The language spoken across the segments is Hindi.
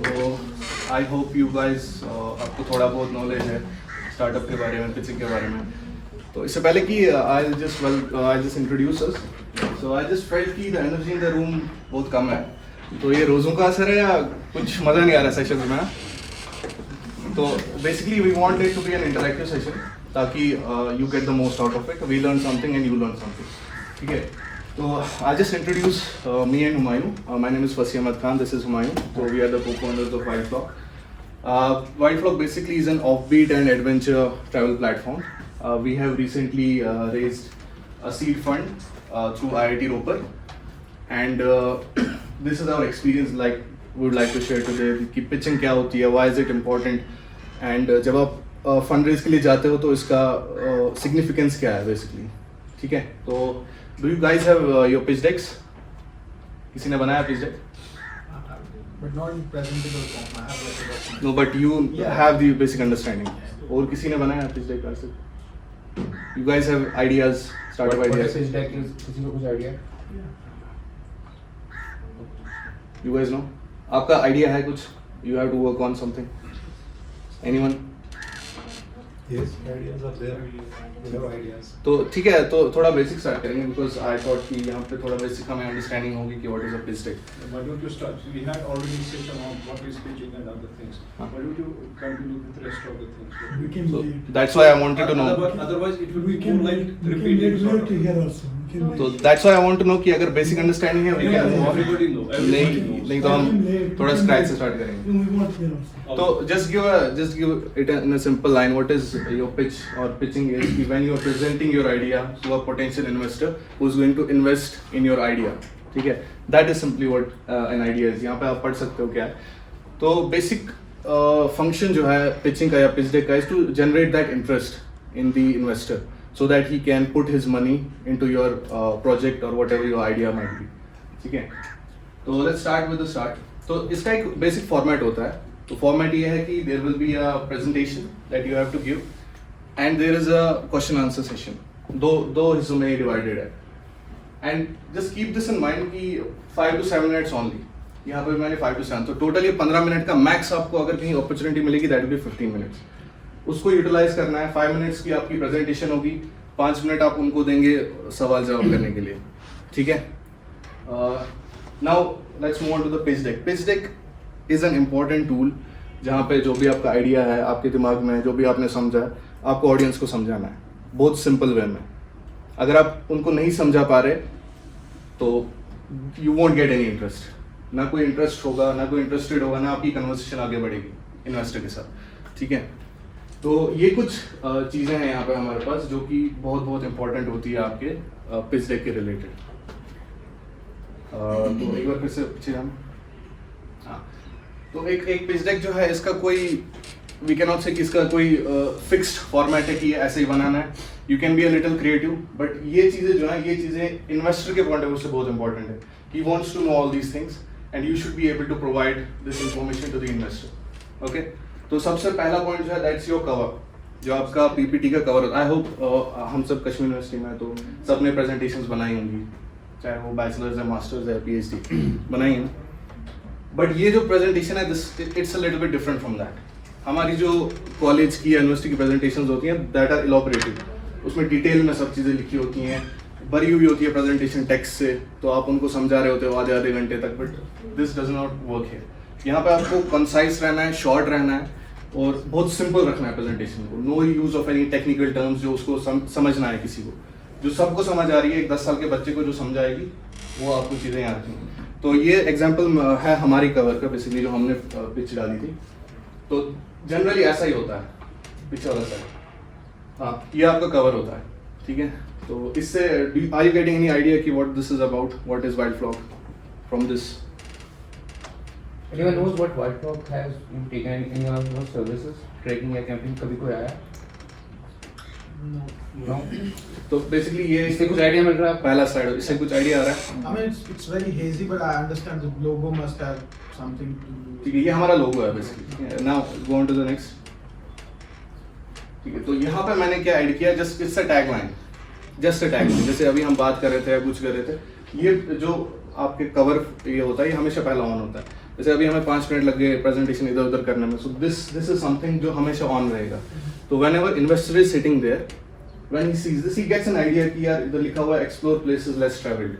So I hope you guys आपको थोड़ा बहुत नॉलेज है स्टार्टअप के बारे में, पिचिंग के बारे में. तो इससे पहले कि I'll just introduce us. So I just felt कि the energy in the room बहुत कम है. तो ये रोज़ों का असर है या कुछ मज़ा नहीं आ रहा सेशन में? तो basically we want it to be an interactive session ताकि you get the most out of it. We learn something and you learn something. ठीक है? So I'll just introduce me and Humayun. My name is Fasi Ahmad Khan. This is Humayun. So we are the co-founders of Wildflock. Wildflock basically is an offbeat and adventure travel platform. We have recently raised a seed fund through IIT Roper, and this is our experience. Like we would like to share today. कि pitching क्या होती है? Why is it important? And जब आप fundraise के लिए जाते हो तो इसका significance क्या है basically? ठीक है? तो do you guys have your pitch decks? किसी ने बनाया pitch deck? But not in presentable form. I have like a document. No, but you Yeah. have the basic understanding. और किसी ने बनाया pitch deck ऐसे? You guys have ideas, startup ideas? pitch deck is किसी को कुछ idea? You guys know? आपका idea है कुछ? You have to work on something. Anyone? Yes, ideas are there. We have ideas. तो ठीक है, तो थोड़ा basic start करेंगे because I thought कि यहाँ पे थोड़ा basic हमें understanding होगी कि what is a pitch deck. Why don't you start? We had already session on what is pitching and other things. Huh. Why don't you continue with the rest of the things? We can So lead. that's why I wanted to know. Otherwise it will We be can more like we can repeating lead sort of. together also. We can तो lead. that's why I want to know कि अगर basic understanding है we Yeah, can. everybody know. Everybody नहीं knows. नहीं तो हम We can lead. थोड़ा We can scratch lead. से start करेंगे. No, we want here also. तो just give it in a simple line. What is your pitch or pitching is कि when you are presenting your idea to a potential investor who is going to invest in your idea. ठीक है? That is simply what an idea is. यहाँ पे आप पढ़ सकते हो क्या है. तो basic function जो है pitching का या pitch deck का is to generate that interest in the investor so that he can put his money into your project or whatever your idea might be. ठीक है? तो let's start with the start. तो इसका एक basic format होता है. तो format ये है कि there will be a presentation that you have to give and there is a question answer session. दो हिस्सों में divided है. And just keep this in mind कि 5 to 7 minutes only. यहाँ पे मैंने 5 to 7 तो टोटल ये 15 मिनट का मैक्स आपको अगर कहीं अपॉर्चुनिटी मिलेगी दैट विल बी 15 मिनट्स. उसको यूटिलाइज करना है. 5 मिनट्स की आपकी प्रेजेंटेशन होगी, 5 मिनट आप उनको देंगे सवाल जवाब करने के लिए. ठीक है? Now let's move on to the pitch deck. Pitch deck is an important tool जहाँ पे जो भी आपका आइडिया है आपके दिमाग में, जो भी आपने समझा है, आपको ऑडियंस को समझाना है बहुत सिंपल वे में. अगर आप उनको नहीं समझा पा रहे तो you won't get any interest. ना कोई इंटरेस्ट होगा, ना कोई इंटरेस्टेड होगा, ना आपकी कन्वर्सेशन आगे बढ़ेगी इन्वेस्टर के साथ. ठीक है? तो ये कुछ चीज़ें हैं यहाँ पे हमारे पास जो कि बहुत बहुत इंपॉर्टेंट होती है आपके पिच डेक के रिलेटेड. तो एक बार फिर से पीछे हम. हाँ, तो एक पिच डेक जो है इसका कोई वी कैन नॉट से कि इसका कोई फिक्स्ड फॉर्मेट है कि ऐसे ही बनाना है. You can be a little creative, but ये चीज़ें जो है ये चीज़ें इन्वेस्टर के पॉइंट ऑफ व्यू से बहुत इंपॉर्टेंट है. He wants to know all these things and you should be able to provide this information to the investor. Okay, तो सबसे पहला पॉइंट जो है दैट्स योर कवर. जो आपका पीपीटी का कवर होता है. आई होप हम सब कश्मीर यूनिवर्सिटी में तो सब ने प्रेजेंटेशंस बनाई होंगी, चाहे वो बैचलर्स है, मास्टर्स है, पीएचडी बनाई है. बट ये जो प्रेजेंटेशन है this it's a little bit different from that. हमारी जो कॉलेज की यूनिवर्सिटी की प्रेजेंटेशंस होती हैं दैट आर इलॉबरेटिव. उसमें डिटेल में सब चीज़ें लिखी होती हैं, भरी हुई होती है प्रेजेंटेशन टेक्स्ट से, तो आप उनको समझा रहे होते हो आधे घंटे तक. But this does not work है. यहाँ पे आपको कंसाइज रहना है, शॉर्ट रहना है और बहुत सिंपल रखना है प्रेजेंटेशन को. No use of any technical terms जो उसको समझना है किसी को. जो सबको समझ आ रही है, एक 10 साल के बच्चे को जो समझ आएगी वो आपको चीज़ें याद रखनी. तो ये एग्जाम्पल है हमारी कवर का बेसिकली जो हमने पिच डाली थी. तो जनरली ऐसा ही होता है पिच वाला साइड. हाँ, ये आपका कवर होता है. ठीक है? तो इससे are you getting any idea कि what this is about, what is Wildflock from this? Anyone knows what Wildflock has taken in your services, tracking या camping कभी कोई आया? No. तो बेसिकली ये इससे कुछ आइडिया मिल रहा है? पहला स्लाइड, इससे कुछ आइडिया आ रहा है? I mean, it's very hazy, but I understand the logo must have something to do. ठीक है, ये हमारा लोगो है basically. Now go on to the next. ठीक है, तो यहाँ पे मैंने क्या ऐड किया, just it's a tagline. Just a tagline. जैसे अभी हम बात कर रहे थे या कुछ कर रहे थे, ये जो आपके कवर ये होता है ये हमेशा पहला ऑन होता है. जैसे अभी हमें 5 मिनट लग गए प्रेजेंटेशन इधर उधर करने में, सो दिस इज समथिंग जो हमेशा ऑन रहेगा. तो whenever investor is sitting there, when he sees this, he gets an idea कि यार इधर लिखा हुआ है एक्सप्लोर प्लेसेस लेस ट्रैवल्ड,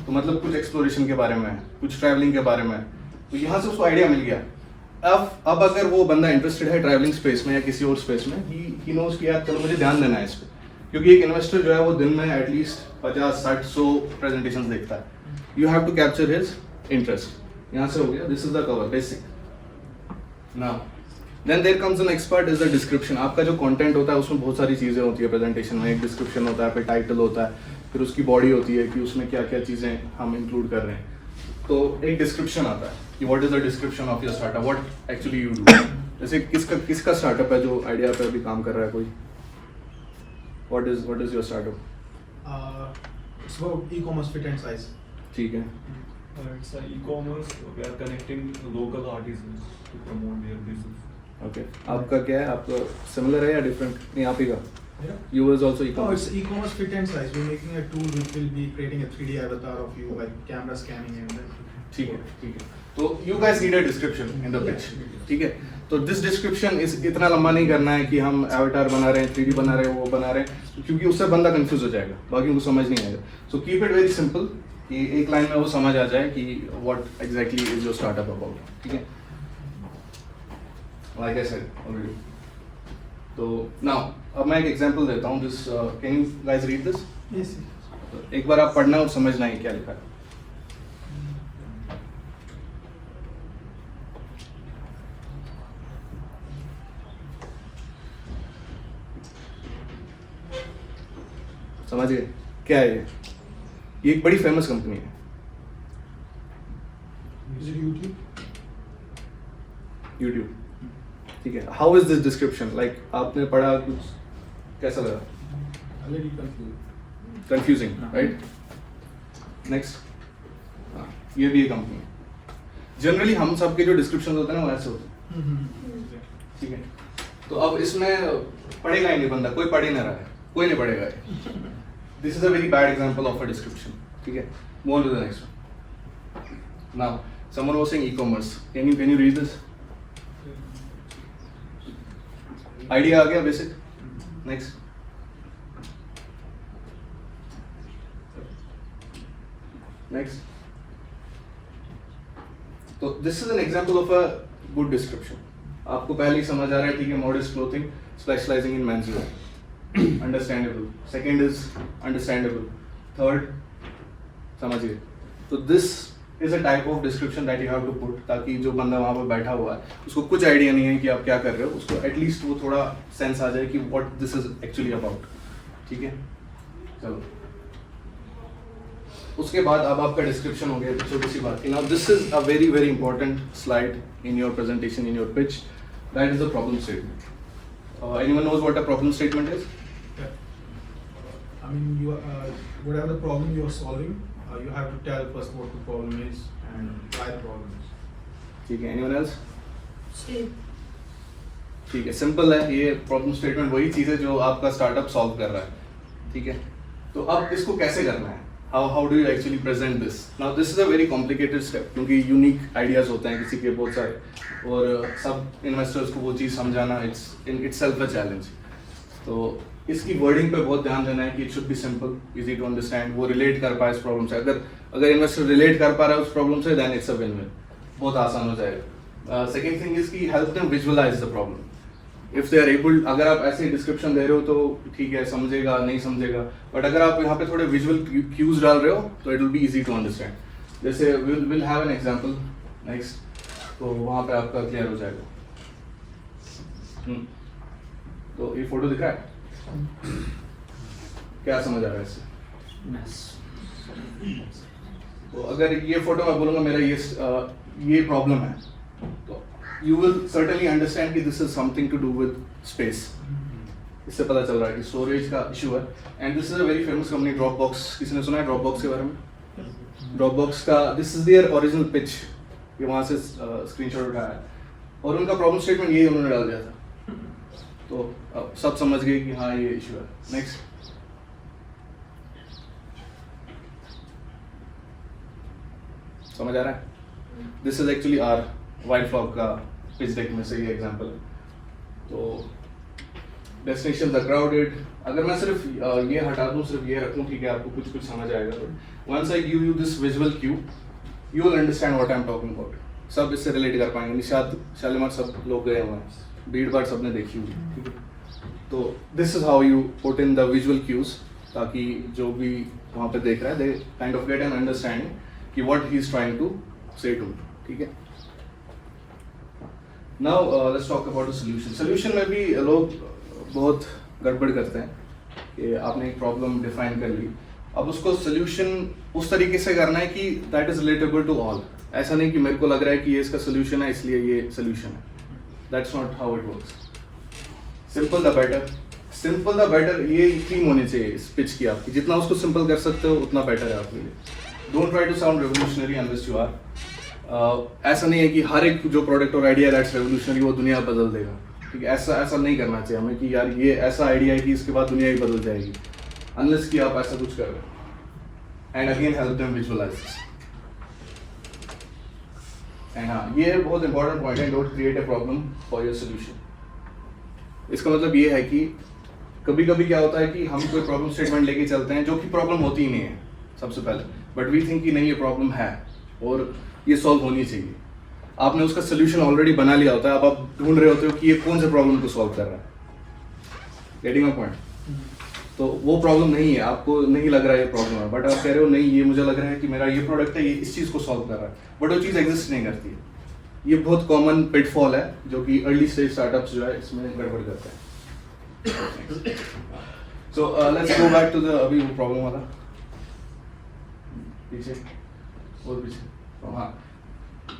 तो मतलब कुछ एक्सप्लोरेशन के बारे में है, कुछ ट्रैवलिंग के बारे में है, तो यहाँ से उसको आइडिया मिल गया. अब अगर वो बंदा इंटरेस्टेड है ट्रैवलिंग स्पेस में या किसी और स्पेस में, ही नोज कि यार चलो मुझे ध्यान देना है इस पे, क्योंकि एक इन्वेस्टर जो है वो दिन में एटलीस्ट 50, 60, 100 प्रेजेंटेशंस देखता है. You have to capture his interest. यहाँ से हो गया, this is the cover basic. Now then there comes the next part is the description. आपका जो कंटेंट होता है उसमें बहुत सारी चीज़ें होती है प्रेजेंटेशन में. एक डिस्क्रिप्शन होता है, फिर टाइटल होता है, फिर उसकी बॉडी होती है कि उसमें क्या क्या चीज़ें हम इंक्लूड कर रहे हैं. तो एक डिस्क्रिप्शन आता है कि what is the description of your startup, what actually you do. जैसे किसका स्टार्टअप है जो आइडिया पे अभी काम कर रहा है कोई? What is your startup? It's about e-commerce fit and size. ठीक है. It's a e-commerce. We are connecting local artisans to promote their business. Okay, आपका क्या है? आपका सिमिलर है या डिफरेंट? नहीं, आप ही का. Yeah. Yours also No, e-commerce. it's e-commerce fit and size. We're making a tool which will be creating a 3D avatar of you, like camera scanning and then. ठीक है. तो you guys need a description in the pitch. ठीक है. तो दिस डिस्क्रिप्शन इस इतना लंबा नहीं करना है कि हम एवेटार बना रहे हैं, 3D बना रहे हैं, वो बना रहे हैं, क्योंकि उससे बंदा कंफ्यूज हो जाएगा, बाकी उनको समझ नहीं आएगा. So keep it very simple कि एक लाइन में वो समझ आ जाए कि what exactly is your startup about. ठीक है. Like I said already. तो नाउ अब मैं एक एग्जांपल देता हूँ. This can you guys read this? Yes. एक बार आप पढ़ना और समझना है क्या लिखा है. समझ गए क्या है ये? ये एक बड़ी फेमस कंपनी है. Is it YouTube? यूट्यूब. ठीक है. How is this description? Like आपने पढ़ा, कुछ कैसा लगा? A little confused. Confusing, right? Next. ये भी एक कंपनी है. जनरली हम सबके जो डिस्क्रिप्शन होते हैं ना वो ऐसे होते हैं. ठीक है. तो अब इसमें पढ़ेगा ही नहीं बंदा, कोई पढ़ ही नहीं रहा है, कोई नहीं पढ़ेगा. This is a very bad example of a description. ठीक है. Move on to the next one. Now someone was saying e-commerce. Can you read this? Idea आ गया बेसिक? नेक्स्ट. नेक्स्ट. तो this is an example of a good description. आपको पहले ही समझ आ रहा है. ठीक है. Modest clothing specializing in men's wear. Understandable. Second is understandable. Third, समझिए. तो this is a type of description that you have to put, ताकि जो बंदा वहाँ पर बैठा हुआ है उसको कुछ आइडिया नहीं है कि आप क्या कर रहे हो, उसको एटलीस्ट वो थोड़ा सेंस आ जाए कि what this is actually about. ठीक है. चलो. उसके बाद अब आपका डिस्क्रिप्शन हो गया. छोटी सी बात. Now this is a very very important slide in your presentation, in your pitch. That is the problem statement. Anyone knows what a problem statement is? Yeah. I mean, whatever the problem you are solving, you have to tell first what the problem is and why the problem is. ठीक है. Anyone else? ठीक है. सिंपल है ये प्रॉब्लम स्टेटमेंट. वही चीज़ है जो आपका स्टार्टअप सॉल्व कर रहा है. ठीक है. तो अब इसको कैसे करना है? How do you actually present this? Now this is a very complicated step, क्योंकि यूनिक आइडियाज होते हैं किसी के बहुत सारे, और सब इन्वेस्टर्स को वो चीज़ समझाना इट्स इटसेल्फ अ चैलेंज. तो इसकी वर्डिंग पे बहुत ध्यान देना है कि it should be simple, easy to understand, वो रिलेट कर पाए इस प्रॉब्लम से. अगर इन्वेस्टर रिलेट कर पा रहा है उस प्रॉब्लम से, then it's a win win, बहुत आसान हो जाएगा. सेकेंड थिंग इज की help them visualize the problem. If they are able, अगर आप ऐसे डिस्क्रिप्शन दे रहे हो तो ठीक है, समझेगा नहीं समझेगा, बट अगर आप यहाँ पे थोड़े विजुअल क्यूज डाल रहे हो तो it will be easy to understand. जैसे will have an example next, तो वहाँ पे आपका क्लियर हो जाएगा. तो ये फोटो दिख रहा है, क्या समझ आ रहा है इससे? तो अगर ये फोटो मैं बोलूँगा मेरा ये प्रॉब्लम है, तो you will certainly understand कि this is something to do with space. इससे पता चल रहा है कि storage का issue है. And this is a very famous company, Dropbox. किसी ने सुना है Dropbox के बारे में? Dropbox का this is their original pitch. ये वहाँ से screenshot उठाया है, और उनका problem statement यही उन्होंने डाल दिया था. तो अब सब समझ गए कि हाँ ये issue है. Next. समझ आ रहा है? This is actually our wild flog का पिच डेक में से ये एग्जांपल है. तो डेस्टिनेशन द क्राउडेड, अगर मैं सिर्फ ये हटा दूं, सिर्फ ये रखूं, ठीक है, आपको कुछ कुछ समझ आएगा. तो once I give you this visual cue, you will understand what I am talking about. सब इससे रिलेट कर पाएंगे. निशात शालीमार सब लोग गए हुए हैं, भीड़ भाड़ सबने देखी हुई, ठीक है. तो this is how you put in the visual cues, ताकि जो भी वहाँ पे देख रहा है they kind of get an understanding कि what he is trying to say to, ठीक है. Now let's talk about the solution. Solution में भी लोग बहुत गड़बड़ करते हैं कि आपने एक प्रॉब्लम डिफाइन कर ली, अब उसको सोल्यूशन उस तरीके से करना है कि that is relatable to all. ऐसा नहीं कि मेरे को लग रहा है कि ये इसका सोल्यूशन है इसलिए ये सोल्यूशन है. That's not how it works. Simple the better. Simple the better, ये थीम होनी चाहिए इस पिच की आपकी. जितना उसको सिंपल कर सकते हो उतना बेटर है आपके लिए. Don't try to sound revolutionary unless you are. ऐसा नहीं है कि हर एक जो प्रोडक्ट और आइडिया दैट्स रेवोल्यूशनरी वो दुनिया बदल देगा, ठीक है. ऐसा नहीं करना चाहिए हमें कि यार ये ऐसा आइडिया है कि इसके बाद दुनिया ही बदल जाएगी, अनलेस कि आप ऐसा कुछ कर रहे हो. And again help them visualize this. And हाँ, ये बहुत इंपॉर्टेंट पॉइंट है, don't create a problem for your solution. इसका मतलब ये है कि कभी कभी क्या होता है कि हम कोई प्रॉब्लम स्टेटमेंट लेके चलते हैं जो कि प्रॉब्लम होती ही नहीं है सबसे पहले, बट वी थिंक कि नहीं ये प्रॉब्लम है और ये सॉल्व होनी चाहिए. आपने उसका सोल्यूशन ऑलरेडी बना लिया होता है, अब आप ढूंढ रहे होते हो कि ये कौन से प्रॉब्लम को सॉल्व कर रहा है. Getting my point? तो वो प्रॉब्लम नहीं है, आपको नहीं लग रहा है ये प्रॉब्लम है, बट आप कह रहे हो नहीं ये मुझे लग रहा है कि मेरा ये प्रोडक्ट है ये इस चीज़ को सॉल्व कर रहा है, बट वो चीज़ एग्जिस्ट नहीं करती है. ये बहुत कॉमन पिटफॉल है जो कि अर्ली स्टेज स्टार्टअप्स जो है इसमें गड़बड़ करते हैं. So let's go back to the अभी वो प्रॉब्लम वाला पीछे और पीछे. हाँ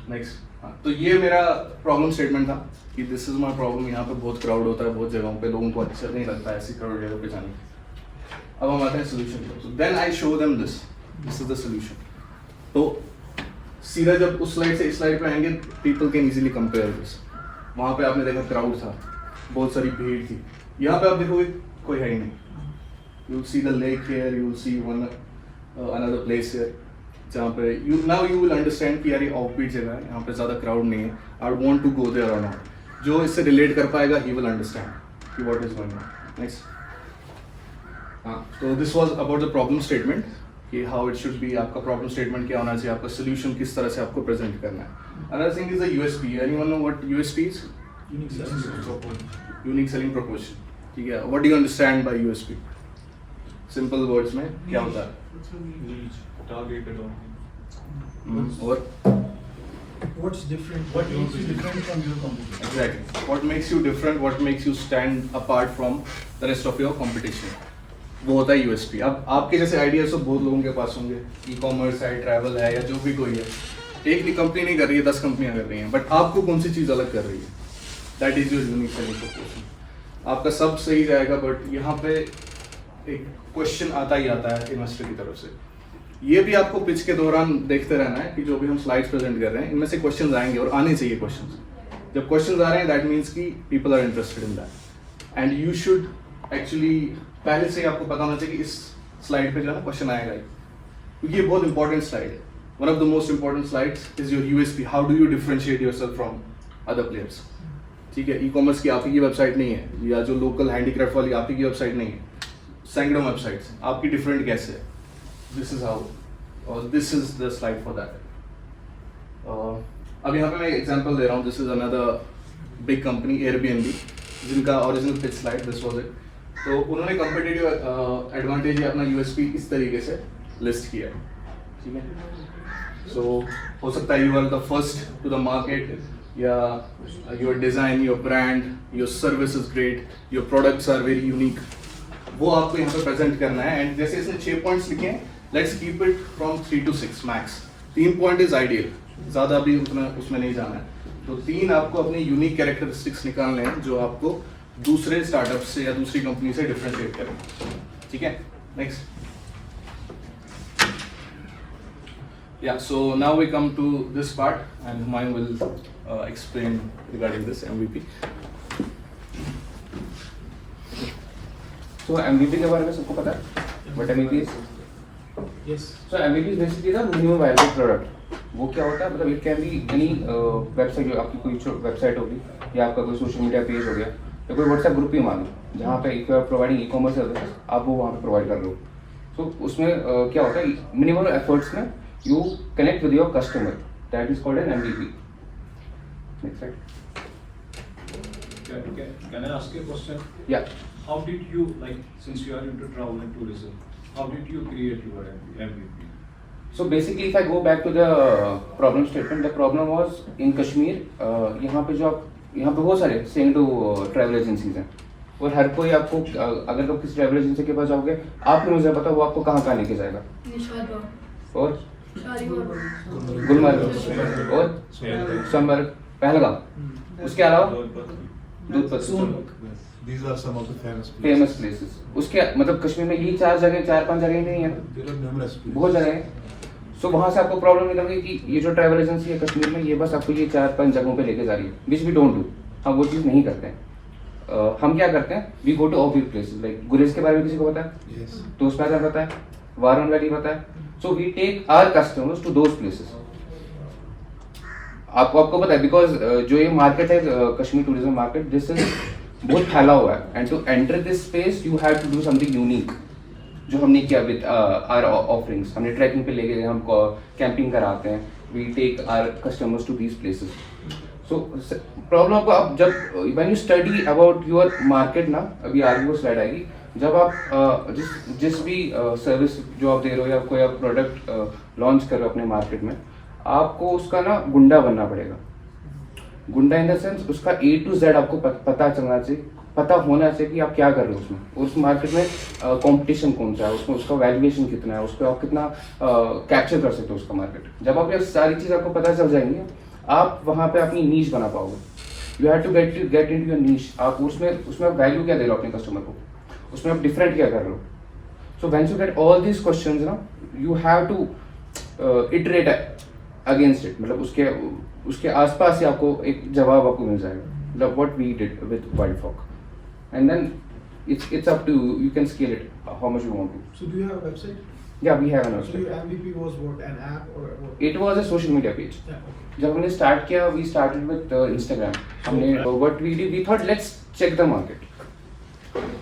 नेक्स्ट. हाँ, तो ये मेरा प्रॉब्लम स्टेटमेंट था कि दिस इज माय प्रॉब्लम. यहाँ पे बहुत क्राउड होता है, बहुत जगहों पे लोगों को अच्छा नहीं लगता है ऐसी क्राउड जगह पे जाने. अब हम आते हैं सोल्यूशन पर. Then I show them this is the solution. तो सीधा जब उस स्लाइड से इस स्लाइड पे आएंगे, people can easily compare this. वहाँ पे आपने देखा क्राउड था, बहुत सारी भीड़ थी. यहाँ पे आप देखोगे कोई है ही नहीं. You will see the lake here, you will see one another place here जहाँ पे यू विल अंडरस्टैंड कि यार ये ऑफबीट जगह है, यहाँ पे ज़्यादा क्राउड नहीं है, I want to go there और नॉट. जो इससे रिलेट कर पाएगा ही विल अंडरस्टैंड कि what is going on. Next. हाँ, तो this was about the problem statement कि हाउ इट शुड बी. आपका प्रॉब्लम स्टेटमेंट क्या होना चाहिए, आपका सोल्यूशन किस तरह से आपको प्रेजेंट करना है. Another thing is the USP. Anyone know what USP is? Unique selling proposition. ठीक है, what do you understand by USP? Simple words में क्या होता है? Niche, targeted audience. और What's different? What makes you different from your competition? Exactly what makes you different, what makes you stand apart from the rest of your competition. वो होता है यूएसपी. अब आपके जैसे आइडियाज तो बहुत लोगों के पास होंगे. ई कॉमर्स है, ट्रैवल है, या जो भी कोई है. एक कंपनी नहीं कर रही है, 10 कंपनियां कर रही हैं, बट आपको कौन सी चीज़ अलग कर रही है? That is your unique selling proposition. आपका सब सही जाएगा, बट यहाँ पे एक क्वेश्चन आता ही आता है इन्वेस्टर की तरफ से. ये भी आपको पिच के दौरान देखते रहना है कि जो भी हम स्लाइड्स प्रेजेंट कर रहे हैं इनमें से क्वेश्चंस आएंगे, और आने चाहिए क्वेश्चंस. जब क्वेश्चंस आ रहे हैं दैट मीन्स कि people are interested in that, and you should actually पहले से ही आपको पता होना चाहिए कि इस स्लाइड पे जो है ना क्वेश्चन आएगा ही, क्योंकि ये बहुत इंपॉर्टेंट स्लाइड है. One of the most important slides is your USP. How do you differentiate yourself from other players. ठीक है, ई कॉमर्स की आप ही की वेबसाइट नहीं है, या जो लोकल हैंडीक्राफ्ट वाली आप ही की वेबसाइट नहीं है, सैकड़ों वेबसाइट्स हैं, आपकी डिफरेंट कैसे है. दिस इज हाउ, और this is the slide for that. अब यहाँ पे मैं एग्जांपल दे रहा हूँ. This is another big company Airbnb, जिनका original pitch slide this was it. तो उन्होंने कॉम्पिटिटिव एडवांटेज या अपना यूएसपी इस तरीके से लिस्ट किया है. ठीक है, सो हो सकता है you are the first to the market, या your design, your brand, your service is great, your products are very unique. वो आपको यहाँ पे प्रेजेंट करना है. एंड जैसे इसने 6 पॉइंट्स लिखे हैं, let's keep it from 3 to 6 max. 3 point is ideal, ज़्यादा भी उतना उसमें नहीं जाना है. तो 3 आपको अपनी यूनिक कैरेक्टरिस्टिक्स निकालने हैं जो आपको दूसरे स्टार्टअप से या दूसरी कंपनी से डिफरेंशिएट करें. ठीक है, next. Yeah, so now we come to this part, and Humayun will explain regarding this MVP. So MVP के बारे में सबको पता है? What MVP is? Yes. So MVP is basically the minimum viable product. वो क्या होता है, मतलब it can be any website, आपकी कोई वेबसाइट होगी या आपका कोई सोशल मीडिया पेज हो गया या कोई व्हाट्सएप ग्रुप ही मान लो जहाँ पे if you are providing e commerce services, आप वो वहाँ पे प्रोवाइड कर रहे हो। सो उसमें क्या होता है, मिनिमम एफर्ट्स में you connect with your customer, that is called an MVP। Next slide. Can I ask you a question? या How did you, like, since you are into travel and tourism, how did you create your MVP? So basically, if I go back to the problem statement, the problem was in Kashmir. यहाँ पे जो आप यहाँ पे बहुत सारे सेइंग टू ट्रैवल एजेंसीज हैं और हर कोई आपको अगर आप किसी ट्रैवल एजेंसी के पास जाओगे, आपको मुझे पता वो आपको कहाँ नहीं लेके जाएगा, और गुलमर्ग और सोनमर्ग, पहलगाम, उसके अलावा दूधपत, These are some of the famous places. Famous places. उसके मतलब कश्मीर में यही 4-5 जगह नहीं है, There are numerous places. बहुत जगह है। सो वहाँ से आपको प्रॉब्लम निकल गई कि ये जो ट्रैवल एजेंसी है कश्मीर में, ये बस आपको ये 4-5 जगहों पे लेके जा रही है, विच वी डोंट डू। हम वो चीज़ नहीं करते हैं। हम क्या करते हैं, we go to obvious places, like Gurez के बारे में किसी को पता है, Yes. तोशपाजा पता है, वारन वैली पता है। So we take our customers to those places. आपको पता है, बिकॉज जो ये मार्केट है Kashmir tourism market, this is बहुत फैला हुआ है, and to enter this space you have to do something unique, जो हमने किया विद आवर ऑफरिंग्स। हमने ट्रैकिंग पे लेके गए, हम कैंपिंग कराते हैं, we take our customers to these places. So problem आपको अब जब when you study about your market ना, अभी आगे वो स्लाइड आएगी, जब आप जिस भी सर्विस जो आप दे रहे हो या कोई आप प्रोडक्ट लॉन्च कर रहे हो अपने मार्केट में, आपको उसका ना गुंडा बनना पड़ेगा। गुंडा इन द सेंस उसका A to Z आपको पता चलना चाहिए, पता होना चाहिए कि आप क्या कर रहे हो उसमें, उस मार्केट में कंपटीशन कौन सा है, उसमें उसका वैल्यूएशन कितना है, उसको आप कितना कैप्चर कर सकते हो उसका मार्केट। जब आप ये सारी चीज़ आपको पता चल जाएंगी, आप वहाँ पे अपनी नीश बना पाओगे। You have to get into your niche. आप उसमें आप वैल्यू क्या दे रहे हो अपने कस्टमर को, उसमें आप डिफरेंट क्या कर रहे हो। So when you get all these questions ना, you have to iterate against it, मतलब उसके आसपास ही आपको एक जवाब आपको मिल जाएगा, मतलब what we did with WildFog, and then it's up to you can scale it how much you want to. So do you have a website? Yeah, we have an So website. your MVP was what, an app or what? It was a social media page. Yeah, okay. जब हमने स्टार्ट किया, we started with Instagram. हमने what we did, we thought let's check the market,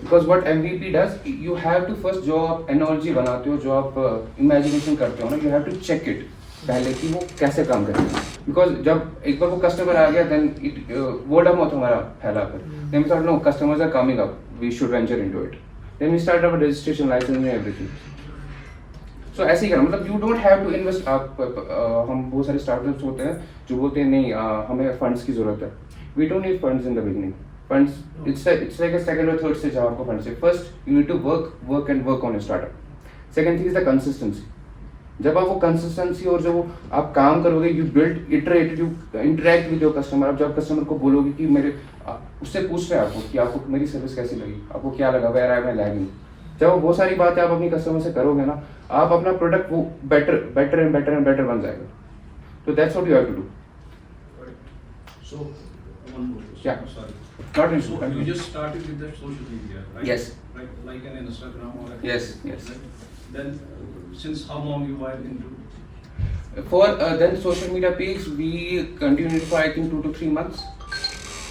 because what MVP does, you have to first, जो आप एनर्जी बनाते हो, जो आप इमेजिनेशन करते हो ना, you have to check it पहले कि वो कैसे काम करेगा। बिकॉज जब एक बार वो कस्टमर आ गया, then it word of mouth हमारा फैला कर, then we thought no customers are coming up, we should venture into it, then we start our registration, licensing and everything. So ऐसे ही करना, मतलब you don't have to invest. आप हम बहुत सारे स्टार्टअप्स होते हैं जो बोलते हैं नहीं हमें फंड्स की जरूरत है। We don't need funds in the beginning. Funds it's like a second और थर्ड स्टेज जहाँ आपको फंड्स है। First you need to work on your startup. Second thing is the consistency. जब आप वो कंसिस्टेंसी और जो आप काम करोगे, you build iterate, you interact with your customer. आप जब कस्टमर को बोलोगे कि मेरे उससे पूछ रहे हैं आपको कि आपको मेरी सर्विस कैसी लगी, आपको क्या लगा, वेयर आई एम लैगिंग, जब वो सारी बातें आप अपनी कस्टमर से करोगे ना, आप अपना प्रोडक्ट वो बेटर एंड बेटर बन जाएगा। तो that's what you have to do. So, one more question. Yeah. Sorry. Not an So issue. you just started with the social media, right? Yes. Like an Instagram or a Yes, yes. Right? Then, since how long you were into? For then social media page we continued for I think 2 to 3 months.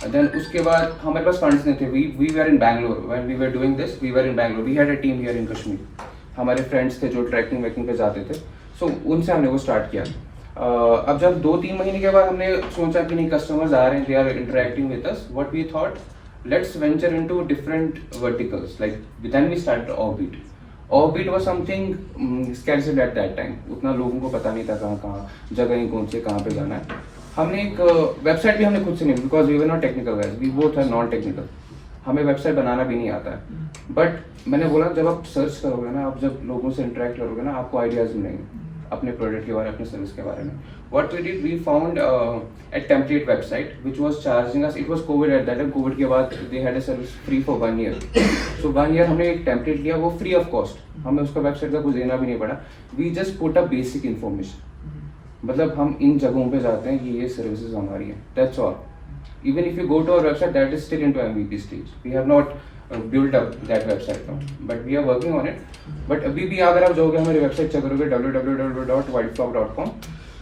And then उसके बाद हमारे पास funds नहीं थे. We were in Bangalore when we were doing this. We were in Bangalore. We had a team here in Kashmir. हमारे friends थे जो ट्रैकिंग वैकिंग पे जाते थे. So उनसे हमने वो स्टार्ट किया. अब जब 2-3 महीने के बाद हमने सोचा कि नहीं कस्टमर्स आ रहे हैं, they are interacting with us. What we thought, let's venture into different verticals. Like then we started Offbeat. Offbeat was something scarce at that time. उतना लोगों को पता नहीं था कहाँ जगह कौन से कहाँ पे जाना है. हमने एक वेबसाइट भी हमने खुद से नहीं, because we were not technical guys, we both are non technical, हमें वेबसाइट बनाना भी नहीं आता है. बट मैंने बोला जब आप सर्च करोगे ना, आप जब लोगों से इंटरेक्ट करोगे ना, आपको आइडियाज मिलेंगे अपने प्रोडक्ट के बारे में, अपने सर्विस के बारे में. What we did, we found a template website which was charging us. It was COVID at that time. COVID के बाद they had a service free for 1 year. So 1 year हमने एक template लिया, वो free of cost. हमें उसका वेबसाइट का कुछ देना भी नहीं पड़ा. We just put up basic information. मतलब हम इन जगहों पे जाते हैं, ये सर्विसेज हमारी हैं. That's all. Even if you go to our website, that is still into MVP stage. We have not built up that website now, but we are working on it. But अभी भी अगर आप जाओगे हमारी वेबसाइट चेक करोगे www.wildfog.com,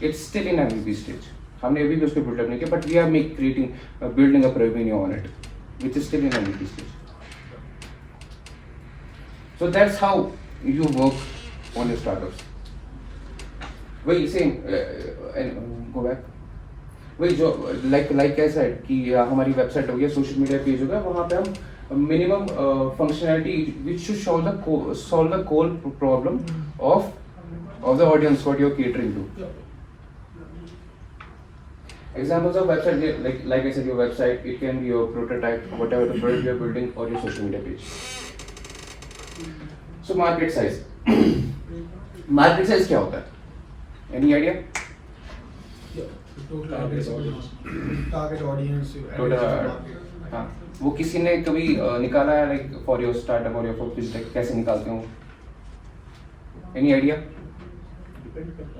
It's still in MVP stage. हमने अभी भी उसको build up नहीं किया, but we are building up revenue on it, which is still in MVP stage. So that's how you work on your startups. वही same and go back. वही जो like I said कि हमारी वेबसाइट हो गया, सोशल मीडिया पेज हो गया, वहाँ पे हम minimum functionality which should solve the core problem of the audience what you're catering to. Examples of website, like I said, your website, it can be your prototype, whatever the product you're building, or your social media page. So market size. Market size क्या होता है? Any idea? Yeah, the total target audience. Target audience. Total, addressable market. हाँ, वो किसी ने कभी निकाला है like for your startup or your for business, कैसे निकालते हो? Any idea? I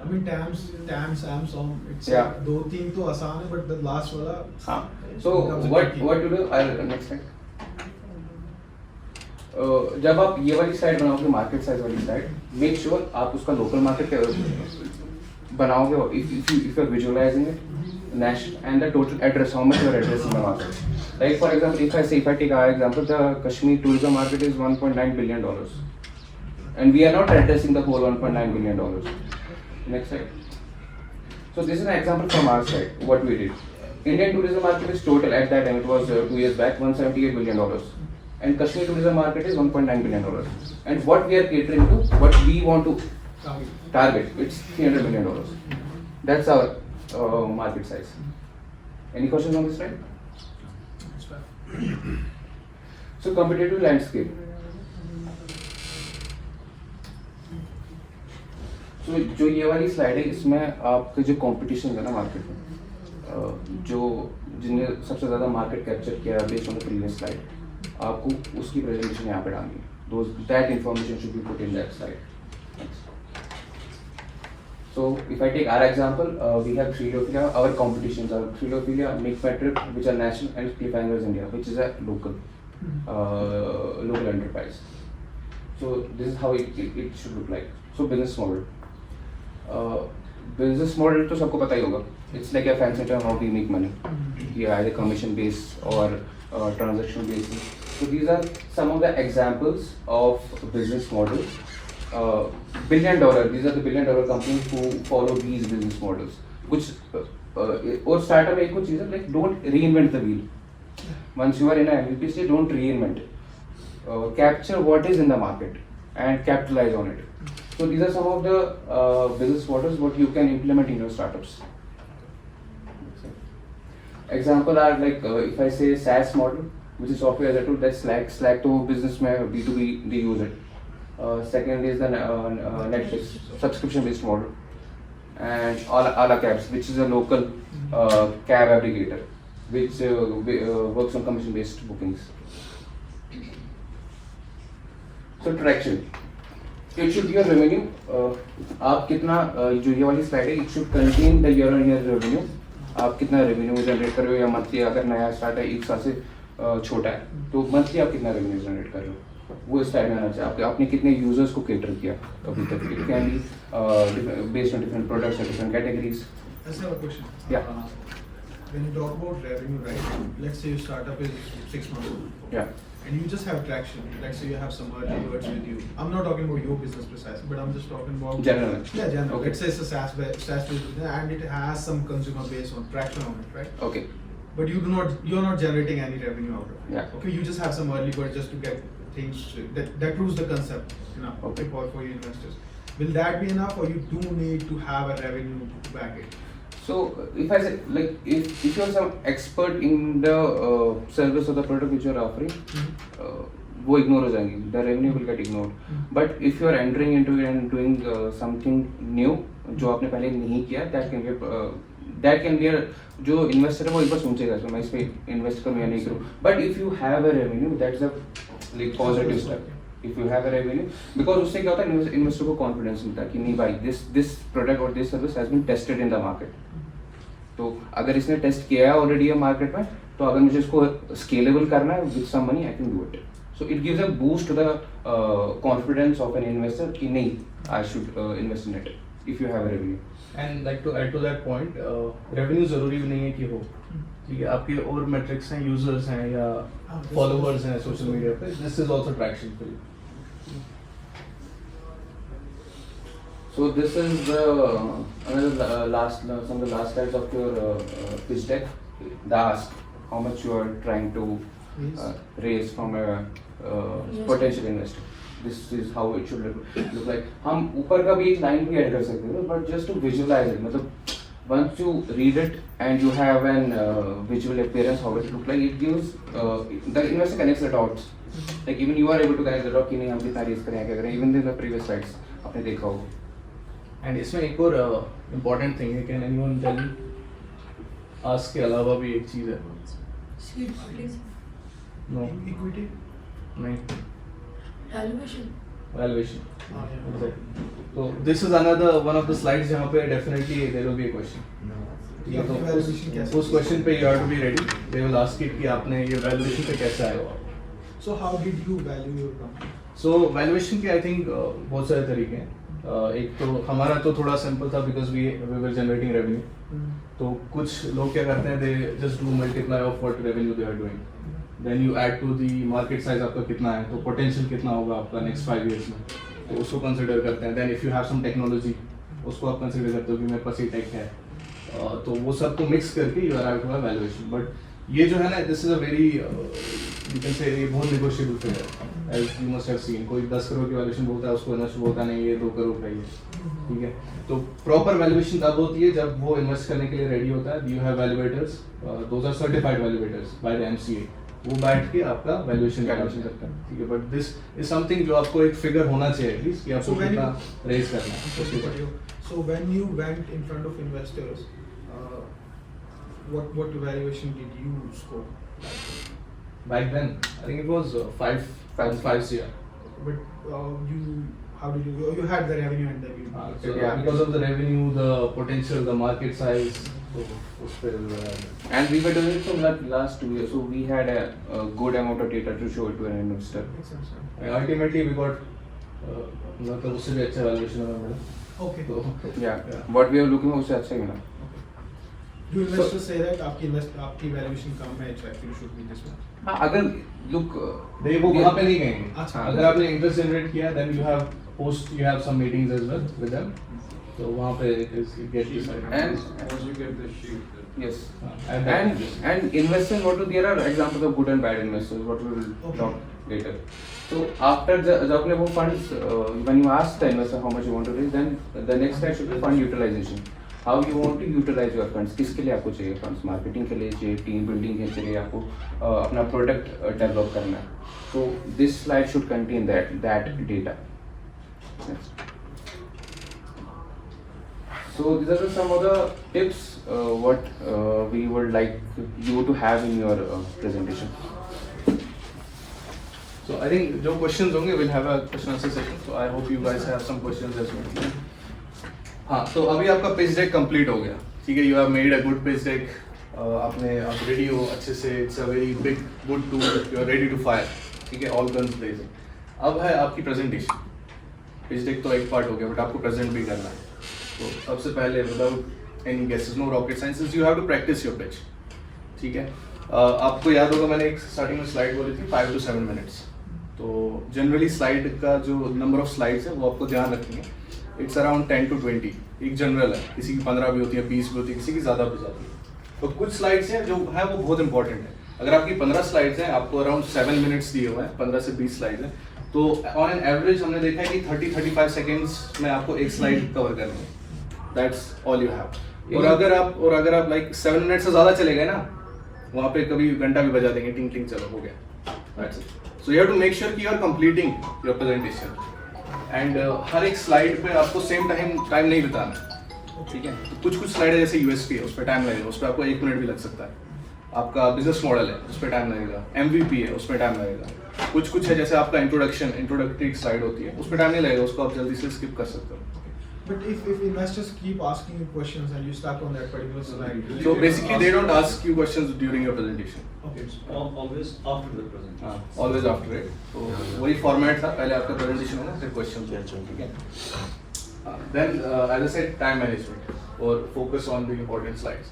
mean TAM, Samsung, it's Yeah. दो तीन तो आसान है, but the last वाला. हाँ. So becomes a what tricky. to do? I'll next slide. जब आप ये वाली स्लाइड बनाओगे, मार्केट साइज वाली स्लाइड, मेक श्योर आप उसका लोकल मार्केट बनाओगे. If you are visualizing it, national and the total address, how much you are addressing the market. Like for example, if I take our example, the Kashmir tourism market is $1.9 billion, and we are not addressing the whole $1.9 billion. Next slide. So this is an example from our side. What we did. Indian tourism market is total at that time, it was 2 years back, $178 billion, and Kashmir tourism market is $1.9 billion. And what we are catering to, what we want to target, it's $300 million. That's our market size. Any questions on this slide? So competitive landscape. So जो ये वाली स्लाइड है, इसमें आपके जो कंपटीशन है ना मार्केट में, जो जिनने सबसे ज़्यादा मार्केट कैप्चर किया based on the previous slide, आपको उसकी प्रेजेंटेशन यहाँ पे डालनी है. That information should be put in that slide. Next. So if I take our example, we have Trilophilia, our competitions are Trilophilia, Nickmetric, which are national, and Cliffhangers India, which is a local enterprise. So this is how it should look like. So business model. Business model तो सबको पता ही होगा. It's like a fancy term how we make money. Yeah, either commission based or transaction based. So these are some of the examples of business models. $1 billion. These are the $1 billion companies who follow these business models. कुछ और startup एक कुछ चीज़ है, like don't reinvent the wheel. Once you are in a MVP stage, don't reinvent. Capture what is in the market and capitalize on it. So these are some of the business models what you can implement in your startups. Example are like if I say SaaS model, which is software as a tool, that's Slack. Slack to business में B2B they use it. Second is the Netflix subscription-based model, and Ala Cabs, which is a local cab aggregator, which works on commission-based bookings. So traction. It should be your revenue. आप कितना जो ये वाली slide है, it should contain the year-on-year revenue. आप कितना revenue generate कर रहे हो या monthly, अगर नया start है, एक साल से छोटा है, तो monthly आप कितना revenue generate कर रहे हो, वो इस टाइम में आना चाहिए. आपने कितने यूजर्स को केटर किया अभी तक. It can be based on different products and different categories. I just have a question. Yeah. When you talk about revenue, right? Let's say your startup is 6 months old. Yeah. And you just have traction. Let's say you have some early birds with you. I'm not talking about your business precisely, but I'm just talking about General. Yeah, general. Okay. Let's say it's a SaaS business and it has some consumer base on traction on it, right? Okay. But you're not generating any revenue out of it. Yeah. Okay, you just have some early birds just to get things that proves the concept, Okay. for your investors. Will that be enough, or you do need to have a revenue to back it? So if I say like if you are some expert in the service or the product which you are offering, वो ignore हो जाएंगी. The revenue will get ignored. But if you are entering into it and doing something new जो आपने पहले नहीं किया, that can be a जो investor है वो एक बार सोचेगा कि मैं इस पे invest करूँ या नहीं करूँ. But if you have a revenue, that's a like positive step. If you have a revenue, because उससे क्या होता है, investor को confidence मिलता है कि नहीं भाई this product or this service has been tested in the market. तो अगर इसने टेस्ट किया है ऑलरेडी है मार्केट में, तो अगर मुझे इसको स्केलेबल करना है with some money, I can do it. So it gives a boost to the confidence of an investor कि नहीं, I should invest in it. if you have revenue. And like to add to that point, revenue जरूरी भी नहीं है कि हो, ठीक है, आपके और मेट्रिक्स हैं, यूजर्स हैं या फॉलोअर्स हैं सोशल मीडिया पे, this is also traction for you. So this is the another some of the last slides of your pitch deck. The ask, how much you are trying to raise from a potential investor. This is how it should look like. हम ऊपर का भी एक line भी add कर सकते हैं, but just to visualize it, मतलब once you read it and you have an visual appearance how it look like, it gives the investor connects the dots. Like even you are able to connect the dot कि नहीं हम कितना raise करें क्या करें, even in the previous slides आपने देखा होगा. एंड इसमें एक और इम्पोर्टेंट थिंग है, can anyone tell me, ask के अलावा भी एक चीज़ है. No, Equity. नहीं, Valuation. वैल्यूएशन. Yeah. तो this is another one of the slides जहाँ पे definitely there will be a question. Yeah, तो valuation कैसे? उस क्वेश्चन पे you have to be ready. They will ask it कि आपने ये वैल्यूएशन पे कैसे आए हो आप. So how did you value your company? So valuation के आई थिंक बहुत सारे तरीके हैं. एक तो हमारा तो थोड़ा सिंपल था because we were generating revenue. तो कुछ लोग क्या करते हैं, they just do multiply of what revenue they are doing, then you add to the market size आपका कितना है, तो पोटेंशियल कितना होगा आपका नेक्स्ट 5 years में, तो उसको कंसिडर करते हैं. Then if you have some technology, उसको आप कंसिडर करते हो कि मेरे पास ये टेक है, तो वो सब को मिक्स करके you arrive to a valuation. But ये जो है ना, this is a very you can say ये बहुत negotiable figure, as you must have seen. कोई 10 crore की वैल्यूएशन बोलता है, उसको इन्वेस्ट बोलता नहीं ये 2 crore का ही है, ठीक है. तो प्रॉपर वैल्यूएशन तब होती है जब वो इन्वेस्ट करने के लिए रेडी होता है. You have valuators, those are certified valuators by the MCA, वो बैठ के आपका वैल्यूएशन कैलकुलेशन करते हैं, ठीक है. बट दिस इज समथिंग जो आपको एक फिगर होना चाहिए एटलीस्ट कि आपको So when कितना रेज करना है. So when you went in front of investors, what valuation did you score? Back then, I think it was 5 CR. But how did you had the revenue and then you So Yeah. because of the revenue, the potential, the market size, so उस पे And we were doing it from like last 2 years, so we had a good amount of data to show it to an investor. makes sense, sir. and ultimately we got मतलब उससे भी अच्छा valuation हमें मिला. Okay. तो Yeah, Yeah. what we are looking for उससे अच्छा ही मिला. Do investors say that आपकी valuation कम है, actually should be this much? हाँ, अगर look नहीं, वो वहाँ पे नहीं कहेंगे. अच्छा. अगर आपने इंटरेस्ट जनरेट किया, then you have some meetings as well with them. तो वहाँ पे it gets decided. And Once you get the sheet, then yes, And then- and investors, what to, there are examples of good and bad investors, what we will Okay. talk later. So after जब आपने वो funds, when you ask the investor how much you want to raise, then the next step should be fund utilization. How you want to utilize your funds? किसके लिए आपको चाहिए funds? Marketing के लिए चाहिए, team building के लिए आपको अपना product develop करना है. So this slide should contain that data. Next. So these are some of the tips what we would like you to have in your presentation. So I think जो questions होंगे, we'll have a question answer session. So I hope you guys have some questions as well. हाँ, तो अभी आपका pitch deck complete हो गया, ठीक है. You have made a good pitch deck. आपने आप ready हो अच्छे से. It's a very big good tool. You are ready to fire, ठीक है. All guns blazing. अब है आपकी presentation. pitch deck तो एक part हो गया, but आपको present भी करना है. तो सबसे पहले without any guesses, no rocket sciences, you have to practice your pitch, ठीक है. आपको याद होगा मैंने एक स्टार्टिंग में स्लाइड बोली थी 5 to 7 minutes. तो जनरली स्लाइड का जो नंबर ऑफ स्लाइड्स है वो आपको ध्यान रखनी है. It's around 10 to 20. एक जनरल है, किसी की 15 भी होती है, 20 भी होती है, किसी की ज़्यादा भी जाती है. तो कुछ स्लाइड्स हैं जो है वो बहुत इंपॉर्टेंट है. अगर आपकी 15 स्लाइड्स हैं, आपको अराउंड 7 minutes दिए हुए हैं, 15 से 20 स्लाइड्स हैं, तो ऑन एन एवरेज हमने देखा है कि 30-35 seconds में आपको एक स्लाइड कवर करनी है. That's all you have. और अगर आप लाइक 7 minutes से ज़्यादा चले गए ना, वहाँ पे कभी घंटा भी बजा देंगे, टिंग टिंग चलो हो गया. That's it. So you have to make sure कि you are completing your presentation. And हर एक स्लाइड पे आपको सेम टाइम नहीं बिताना, ठीक है. तो कुछ स्लाइड है जैसे USP है, उस पर टाइम लगेगा, उस पर आपको 1 minute भी लग सकता है. आपका बिजनेस मॉडल है, उस पर टाइम लगेगा. MVP है, उस पर टाइम लगेगा. कुछ है जैसे आपका इंट्रोडक्टरी स्लाइड होती है, उस पर टाइम नहीं लगेगा, उसको आप जल्दी से स्किप कर सकते हो. But if investors keep asking you questions and you stuck on that particular slide. So basically they don't ask you questions during your presentation. Okay. always after the presentation. Always after it. तो वही फॉर्मेट था, पहले आपका प्रेजेंटेशन होगा फिर क्वेश्चन, ठीक है. Then, as I said, time management or focus on the important slides.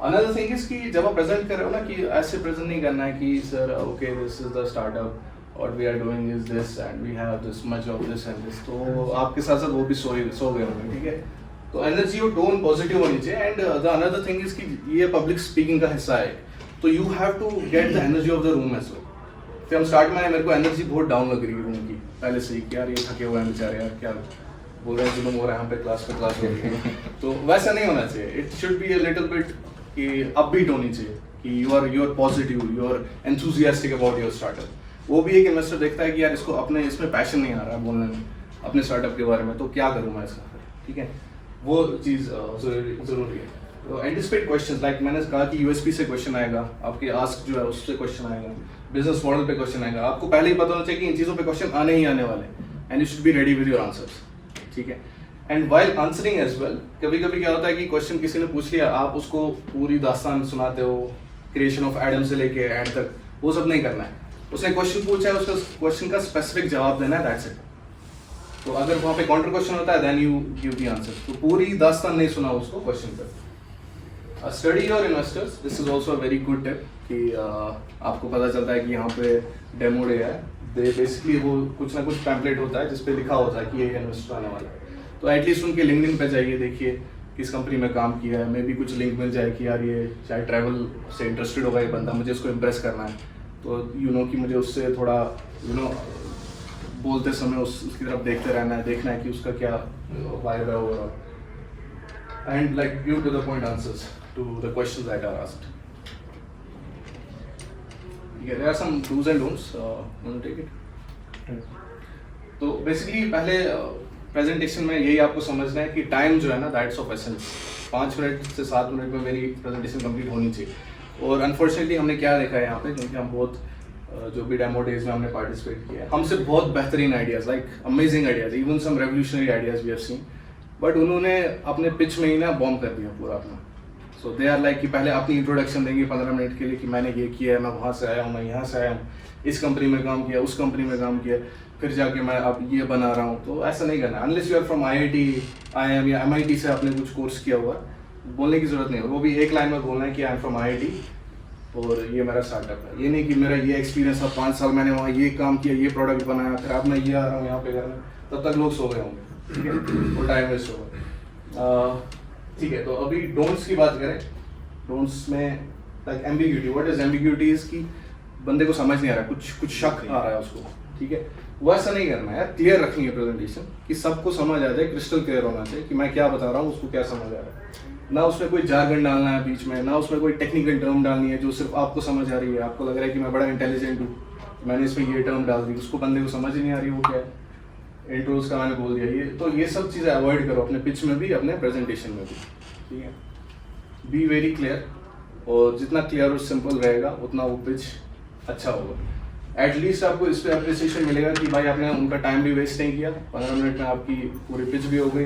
Another thing is कि जब आप present कर रहे हो ना कि ऐसे present नहीं करना है कि sir okay this is the startup what we are doing is this and we have this much of this and this तो आपके साथ साथ वो भी सो गए होंगे ठीक है तो एनर्जी और टोन पॉजिटिव होनी चाहिए and the another thing is कि ये पब्लिक स्पीकिंग का हिस्सा है तो you have to get the energy of the room as well फिर हम स्टार्ट में आए मेरे को एनर्जी बहुत डाउन लग रही है रूम की पहले से ही कि यार ये थके हुए हैं बेचारे यार क्या बोल रहे हैं जुलूम हो रहा है हम पे क्लास हो रही है तो वैसा नहीं होना चाहिए it should be a little bit कि अपबीट होनी चाहिए कि you are positive you are enthusiastic about your startup वो भी एक इन्वेस्टर देखता है कि यार इसको अपने इसमें पैशन नहीं आ रहा है बोलने में अपने स्टार्टअप के बारे में तो क्या करूँ मैं इसका ठीक है वो चीज़ ज़रूरी है तो एंटिसिपेट क्वेश्चन लाइक मैंने कहा कि यूएसपी से क्वेश्चन आएगा आपके आस्क जो है उससे क्वेश्चन आएगा बिजनेस मॉडल पे क्वेश्चन आएगा आपको पहले ही पता होना चाहिए कि इन चीज़ों पे क्वेश्चन आने ही आने वाले and you should be ready with your answers ठीक है and while answering as well कभी कभी क्या होता है कि क्वेश्चन किसी ने पूछ लिया आप उसको पूरी दास्तान सुनाते हो क्रिएशन ऑफ एडम से लेके एंड तक वो सब नहीं करना है उसने क्वेश्चन पूछा है उसका क्वेश्चन का स्पेसिफिक जवाब देना है दैट्स इट तो अगर वहाँ पे काउंटर क्वेश्चन होता है then you give the answer तो पूरी दास्तान नहीं सुना उसको क्वेश्चन पर study your investors this is also a very good tip कि आपको पता चलता है कि यहाँ पे डेमो डे है दे बेसिकली वो कुछ ना कुछ पैम्पलेट होता है जिसपे लिखा होता है कि ये इन्वेस्टर आने वाला है तो एटलीस्ट उनके लिंक्डइन पे जाइए देखिए किस कंपनी में काम किया है मे भी कुछ लिंक मिल जाए कि यार ये शायद ट्रैवल से इंटरेस्टेड होगा ये बंदा मुझे इसको इम्प्रेस करना है तो यू नो कि मुझे उससे थोड़ा यू नो बोलते समय उसकी तरफ देखते रहना है देखना है कि उसका क्या वाइब है overall and like give to the point answers to the questions that are asked there are some dos and don'ts want to take it तो बेसिकली पहले प्रेजेंटेशन में यही आपको समझना है कि टाइम जो है ना दैट्स ऑफ एसेंस 5 मिनट से 7 मिनट में मेरी प्रेजेंटेशन कंप्लीट होनी चाहिए और अनफॉर्चुनेटली हमने क्या देखा है यहाँ पे क्योंकि हम बहुत जो भी डेमो डेज में हमने पार्टिसिपेट किया है हमसे बहुत बेहतरीन ideas like amazing ideas even some revolutionary ideas we have seen but उन्होंने अपने पिच में ही ना बॉम्ब कर दिया पूरा अपना सो दे आर लाइक कि पहले अपनी इंट्रोडक्शन देंगे 15 मिनट के लिए कि मैंने ये किया है मैं वहाँ से आया हूँ मैं यहाँ से आया हूँ इस कंपनी में काम किया उस कंपनी में काम किया फिर जाके मैं अब ये बना रहा हूँ तो ऐसा नहीं करना unless you are from IIT IIM या MIT से आपने कुछ कोर्स किया हुआ बोलने की जरूरत नहीं है वो भी एक लाइन में बोलना है कि आई एम फ्रॉम IIT और ये मेरा स्टार्टअप है ये नहीं कि मेरा ये एक्सपीरियंस है 5 साल मैंने वहाँ ये काम किया ये प्रोडक्ट बनाया फिर अब मैं ये आ रहा हूँ यहाँ पे करने तब तक लोग सो गए होंगे ठीक है वो टाइम वेस्ट होगा ठीक है तो अभी डोंट्स की बात करें डोंट्स में like ambiguity what is ambiguity is कि बंदे को समझ नहीं आ रहा कुछ शक आ रहा है उसको ठीक है वो ऐसा नहीं करना है क्लियर रखनी है प्रेजेंटेशन कि सबको समझ आ जाए क्रिस्टल क्लियर होना चाहिए कि मैं क्या बता रहा हूँ उसको क्या समझ आ रहा है ना उसमें कोई जार्गन डालना है बीच में ना उसमें कोई टेक्निकल टर्म डालनी है जो सिर्फ आपको समझ आ रही है आपको लग रहा है कि मैं बड़ा इंटेलिजेंट हूँ मैंने इसमें ये टर्म डाल दी उसको बंदे को समझ ही नहीं आ रही वो क्या है इंट्रोज का मैंने बोल दिया ये तो ये सब चीज़ें अवॉइड करो अपने पिच में भी अपने प्रेजेंटेशन में भी ठीक है बी वेरी क्लियर और जितना क्लियर और सिंपल रहेगा उतना वो पिच अच्छा होगा एटलीस्ट आपको इस पर अप्रिसिएशन मिलेगा कि भाई आपने उनका टाइम भी वेस्ट नहीं किया 15 मिनट में आपकी पूरी पिच भी हो गई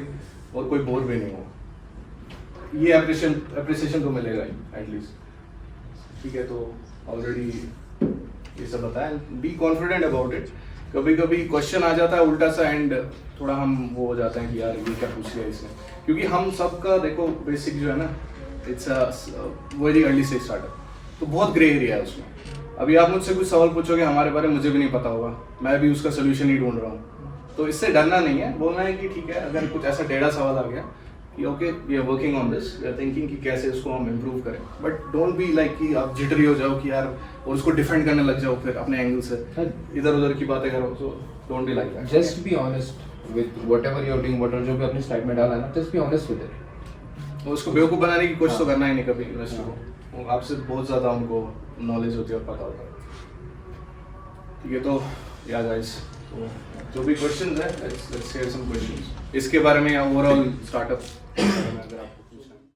और कोई बोर भी नहीं होगा ये अप्रिसिएशन तो मिलेगा ही एटलीस्ट ठीक है तो ऑलरेडी ये सब बताया बी कॉन्फिडेंट अबाउट इट कभी कभी क्वेश्चन आ जाता है उल्टा सा एंड थोड़ा हम वो हो जाते हैं कि यार ये क्या पूछ लिया इसने क्योंकि हम सबका देखो बेसिक जो है ना it's a very early stage startup तो बहुत ग्रे एरिया है उसमें अभी आप मुझसे कुछ सवाल पूछोगे हमारे बारे में मुझे भी नहीं पता होगा मैं भी उसका सोल्यूशन ही ढूंढ रहा हूँ तो इससे डरना नहीं है बोलना है कि ठीक है अगर कुछ ऐसा टेढ़ा सवाल आ गया कि okay we are working on this we are thinking कि कैसे इसको हम इम्प्रूव करें बट डोंट बी लाइक कि आप जिटरी हो जाओ कि यार और उसको डिफेंड करने लग जाओ फिर अपने एंगल से इधर उधर की बातें करो so don't be like that just be honest with whatever you are doing whatever जो भी अपनी स्लाइड में डाला है ना just be honest with it उसको बेवकूफ़ बनाने की कोशिश तो करना ही नहीं कभी इन्वेस्टर को आपसे बहुत ज़्यादा उनको नॉलेज होती है और पता होता है ठीक है तो या गाइस तो जो भी क्वेश्चंस है लेट्स शेयर सम क्वेश्चंस इसके बारे में या ओवरऑल स्टार्टअप अगर आपको